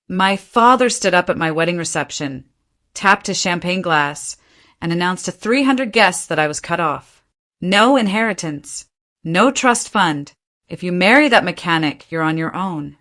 My father stood up at my wedding reception, tapped his champagne glass, and announced to 300 guests that I was cut off. No inheritance. No trust fund. If you marry that mechanic, you're on your own.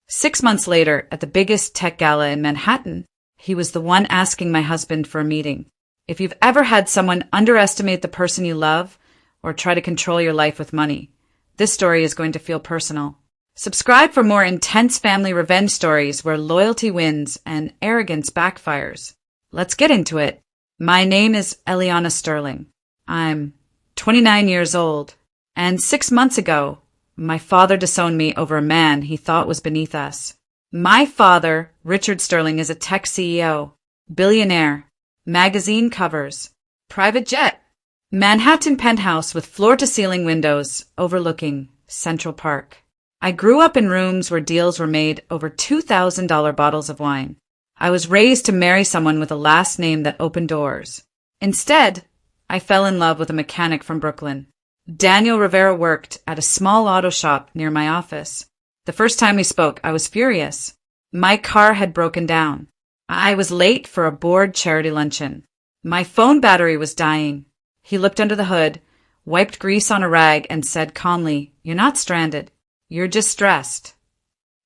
6 months later, at the biggest tech gala in Manhattan, he was the one asking my husband for a meeting. If you've ever had someone underestimate the person you love or try to control your life with money, this story is going to feel personal. Subscribe for more intense family revenge stories where loyalty wins and arrogance backfires. Let's get into it. My name is Eliana Sterling. I'm 29 years old, and 6 months ago, my father disowned me over a man he thought was beneath us. My father, Richard Sterling, is a tech CEO, billionaire, magazine covers, private jet, Manhattan penthouse with floor-to-ceiling windows overlooking Central Park. I grew up in rooms where deals were made over $2,000 bottles of wine. I was raised to marry someone with a last name that opened doors. Instead, I fell in love with a mechanic from Brooklyn. Daniel Rivera worked at a small auto shop near my office. The first time we spoke, I was furious. My car had broken down. I was late for a board charity luncheon. My phone battery was dying. He looked under the hood, wiped grease on a rag, and said calmly, "You're not stranded. You're just stressed."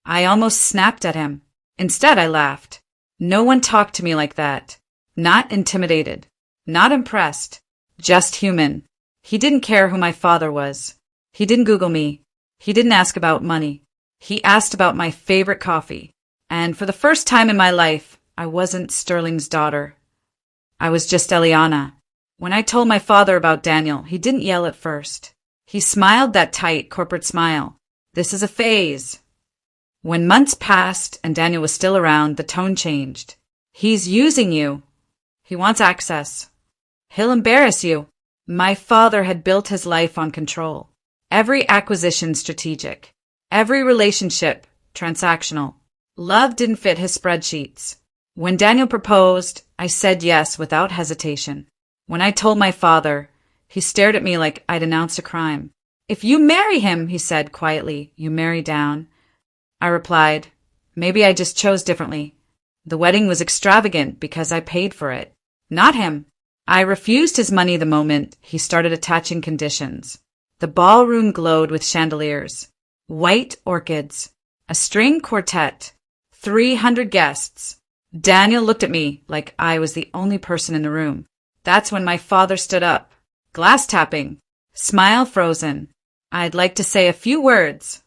I almost snapped at him. Instead, I laughed. No one talked to me like that. Not intimidated. Not impressed. Just human. He didn't care who my father was. He didn't Google me. He didn't ask about money. He asked about my favorite coffee. And for the first time in my life, I wasn't Sterling's daughter. I was just Eliana. When I told my father about Daniel, he didn't yell at first. He smiled that tight corporate smile. This is a phase. When months passed and Daniel was still around, the tone changed. He's using you. He wants access. He'll embarrass you. My father had built his life on control. Every acquisition strategic. Every relationship transactional. Love didn't fit his spreadsheets. When Daniel proposed, I said yes without hesitation. When I told my father, he stared at me like I'd announced a crime. "If you marry him," he said quietly, "you marry down." I replied, "Maybe I just chose differently. The wedding was extravagant because I paid for it. Not him." I refused his money the moment he started attaching conditions. The ballroom glowed with chandeliers, white orchids, a string quartet, 300 guests. Daniel looked at me like I was the only person in the room. That's when my father stood up, glass tapping, smile frozen. I'd like to say a few words.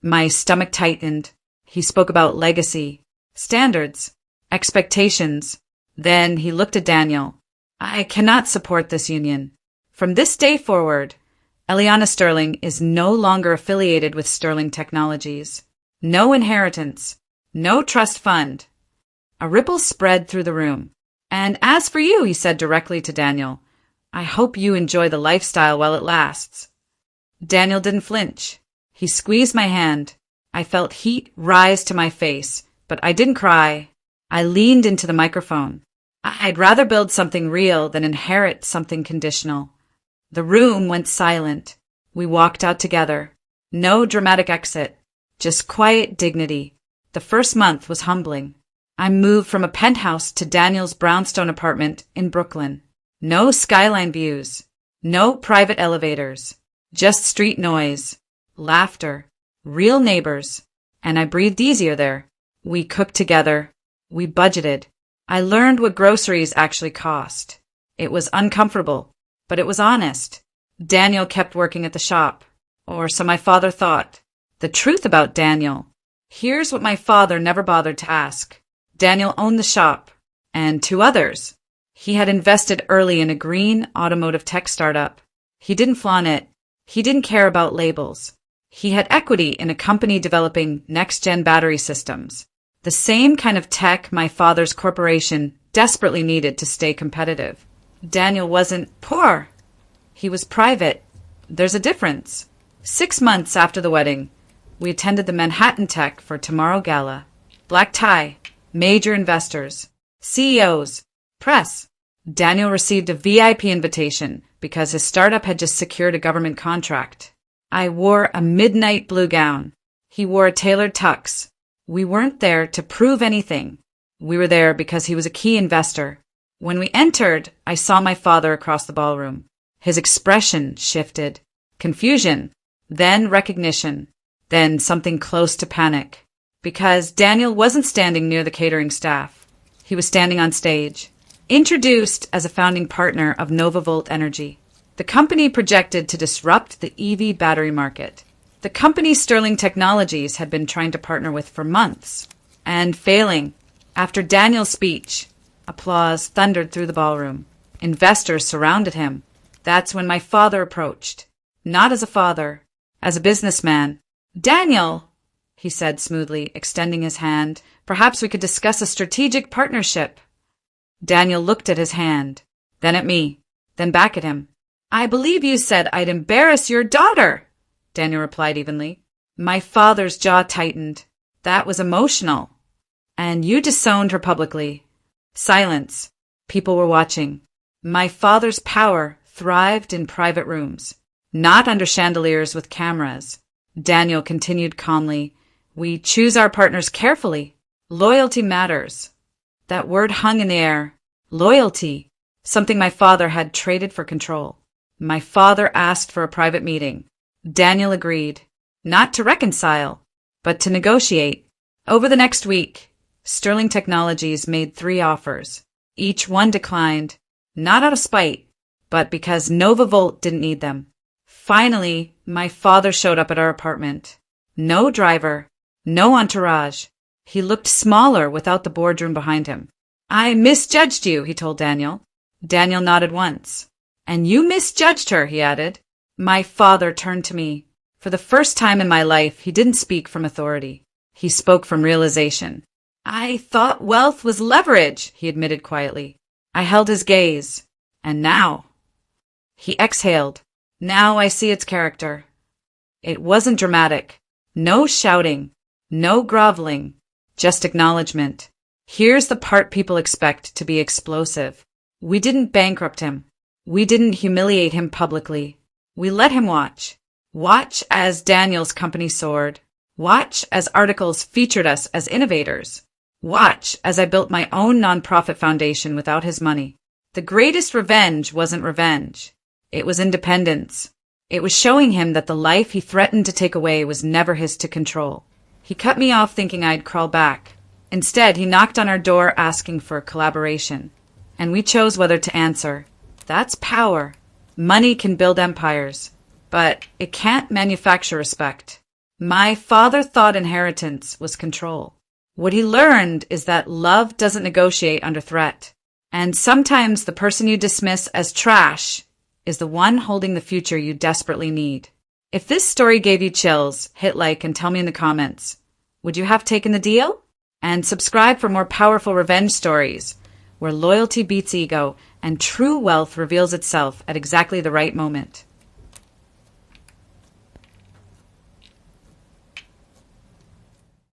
My stomach tightened. He spoke about legacy, standards, expectations. Then he looked at Daniel. "I cannot support this union. From this day forward, Eliana Sterling is no longer affiliated with Sterling Technologies. No inheritance. No trust fund." A ripple spread through the room. "And as for you," he said directly to Daniel, "I hope you enjoy the lifestyle while it lasts." Daniel didn't flinch. He squeezed my hand. I felt heat rise to my face, but I didn't cry. I leaned into the microphone. I'd rather build something real than inherit something conditional. The room went silent. We walked out together. No dramatic exit, just quiet dignity. The first month was humbling. I moved from a penthouse to Daniel's brownstone apartment in Brooklyn. No skyline views. No private elevators. Just street noise. Laughter. Real neighbors. And I breathed easier there. We cooked together. We budgeted. I learned what groceries actually cost. It was uncomfortable, but it was honest. Daniel kept working at the shop. Or so my father thought. The truth about Daniel. Here's what my father never bothered to ask. Daniel owned the shop, and two others. He had invested early in a green automotive tech startup. He didn't flaunt it. He didn't care about labels. He had equity in a company developing next-gen battery systems, the same kind of tech my father's corporation desperately needed to stay competitive. Daniel wasn't poor. He was private. There's a difference. 6 months after the wedding, we attended the Manhattan Tech for Tomorrow Gala. Black tie. Major investors, CEOs, press. Daniel received a VIP invitation because his startup had just secured a government contract. I wore a midnight blue gown. He wore a tailored tux. We weren't there to prove anything. We were there because he was a key investor. When we entered, I saw my father across the ballroom. His expression shifted. Confusion, then recognition, then something close to panic. Because Daniel wasn't standing near the catering staff. He was standing on stage, introduced as a founding partner of NovaVolt Energy, the company projected to disrupt the EV battery market. The company Sterling Technologies had been trying to partner with for months, and failing. After Daniel's speech, applause thundered through the ballroom. Investors surrounded him. That's when my father approached. Not as a father, as a businessman. "Daniel," he said smoothly, extending his hand, "perhaps we could discuss a strategic partnership." Daniel looked at his hand, then at me, then back at him. "I believe you said I'd embarrass your daughter," Daniel replied evenly. My father's jaw tightened. That was emotional. "And you disowned her publicly." Silence. People were watching. My father's power thrived in private rooms, not under chandeliers with cameras. Daniel continued calmly, "We choose our partners carefully. Loyalty matters." That word hung in the air. Loyalty. Something my father had traded for control. My father asked for a private meeting. Daniel agreed. Not to reconcile, but to negotiate. Over the next week, Sterling Technologies made 3 offers. Each one declined, not out of spite, but because NovaVolt didn't need them. Finally, my father showed up at our apartment. No driver, no entourage. He looked smaller without the boardroom behind him. "I misjudged you," he told Daniel. Daniel nodded once. "And you misjudged her," he added. My father turned to me. For the first time in my life, he didn't speak from authority. He spoke from realization. "I thought wealth was leverage," he admitted quietly. I held his gaze. "And now?" He exhaled. "Now I see its character." It wasn't dramatic. No shouting. No groveling. Just acknowledgement. Here's the part people expect to be explosive. We didn't bankrupt him. We didn't humiliate him publicly. We let him watch. Watch as Daniel's company soared. Watch as articles featured us as innovators. Watch as I built my own nonprofit foundation without his money. The greatest revenge wasn't revenge. It was independence. It was showing him that the life he threatened to take away was never his to control. He cut me off thinking I'd crawl back. Instead, he knocked on our door asking for collaboration. And we chose whether to answer. That's power. Money can build empires, but it can't manufacture respect. My father thought inheritance was control. What he learned is that love doesn't negotiate under threat. And sometimes the person you dismiss as trash is the one holding the future you desperately need. If this story gave you chills, hit like and tell me in the comments. Would you have taken the deal? And subscribe for more powerful revenge stories, where loyalty beats ego and true wealth reveals itself at exactly the right moment.